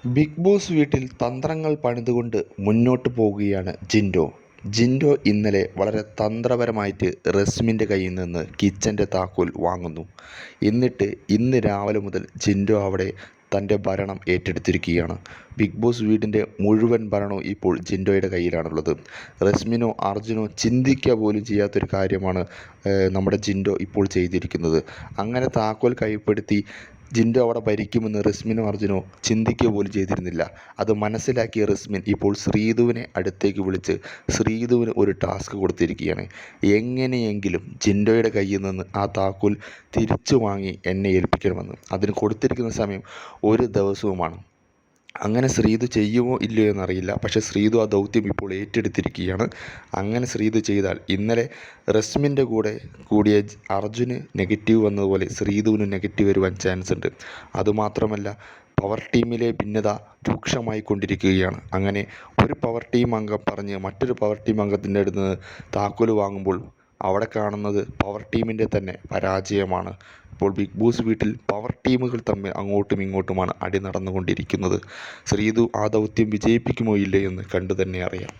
Big boss വീട്ടിൽ തന്ത്രങ്ങൾ പണിതുകൊണ്ട് മുന്നോട്ട് പോകുകയാണ് ജിൻഡോ. ജിൻഡോ ഇന്നലെ വളരെ തന്ത്രപരമായിട്ട് റസ്മിൻ്റെ കയ്യിൽ നിന്ന് കിച്ചൻ്റെ താക്കോൽ വാങ്ങുന്നു. എന്നിട്ട് ഇന്ന് രാവിലെ മുതൽ ജിൻഡോ അവിടെ തൻ്റെ ഭരണം ഏറ്റെടുത്തിരിക്കുകയാണ്. ബിഗ് ബോസ് വീടിൻ്റെ മുഴുവൻ ഭരണവും ഇപ്പോൾ ജിൻഡോയുടെ കയ്യിലാണുള്ളത്. റസ്മിനോ അർജുനോ ചിന്തിക്കുക പോലും ചെയ്യാത്തൊരു കാര്യമാണ് നമ്മുടെ ജിൻഡോ ഇപ്പോൾ ചെയ്തിരിക്കുന്നത്. അങ്ങനെ താക്കോൽ കൈപ്പെടുത്തി ജിൻഡോ അവിടെ ഭരിക്കുമെന്ന് റസ്മിനോ അർജുനോ ചിന്തിക്കുക പോലും ചെയ്തിരുന്നില്ല. അത് മനസ്സിലാക്കിയ റസ്മിൻ ഇപ്പോൾ ശ്രീധുവിനെ അടുത്തേക്ക് വിളിച്ച് ശ്രീധുവിന് ഒരു ടാസ്ക് കൊടുത്തിരിക്കുകയാണ്. എങ്ങനെയെങ്കിലും ജിൻഡോയുടെ കയ്യിൽ നിന്ന് ആ താക്കോൽ തിരിച്ചു വാങ്ങി എന്നെ ഏൽപ്പിക്കണമെന്ന്. അതിന് കൊടുത്തിരിക്കുന്ന സമയം ഒരു ദിവസവുമാണ്. അങ്ങനെ ശ്രീധു ചെയ്യുമോ ഇല്ലയോ എന്നറിയില്ല. പക്ഷേ ശ്രീധു ആ ദൗത്യം ഇപ്പോൾ ഏറ്റെടുത്തിരിക്കുകയാണ്. അങ്ങനെ ശ്രീധു ചെയ്താൽ ഇന്നലെ റസ്മിൻ്റെ കൂടെ കൂടിയ അർജുന് നെഗറ്റീവ് വന്നതുപോലെ ശ്രീധുവിന് നെഗറ്റീവ് വരുവാൻ ചാൻസ് ഉണ്ട്. അതുമാത്രമല്ല, പവർ ടീമിലെ ഭിന്നത രൂക്ഷമായി കൊണ്ടിരിക്കുകയാണ്. അങ്ങനെ ഒരു പവർ ടീം അംഗം പറഞ്ഞ് മറ്റൊരു പവർ ടീം അംഗത്തിൻ്റെ അടുത്ത് നിന്ന് താക്കോൽ വാങ്ങുമ്പോൾ അവിടെ കാണുന്നത് പവർ ടീമിൻ്റെ തന്നെ പരാജയമാണ്. ഇപ്പോൾ ബിഗ് ബോസ് വീട്ടിൽ പവർ ടീമുകൾ തമ്മിൽ അങ്ങോട്ടും ഇങ്ങോട്ടുമാണ് അടി നടന്നുകൊണ്ടിരിക്കുന്നത്. ശ്രീധു ആ ദൗത്യം വിജയിപ്പിക്കുമോ ഇല്ലയോ എന്ന് കണ്ടു തന്നെ അറിയാം.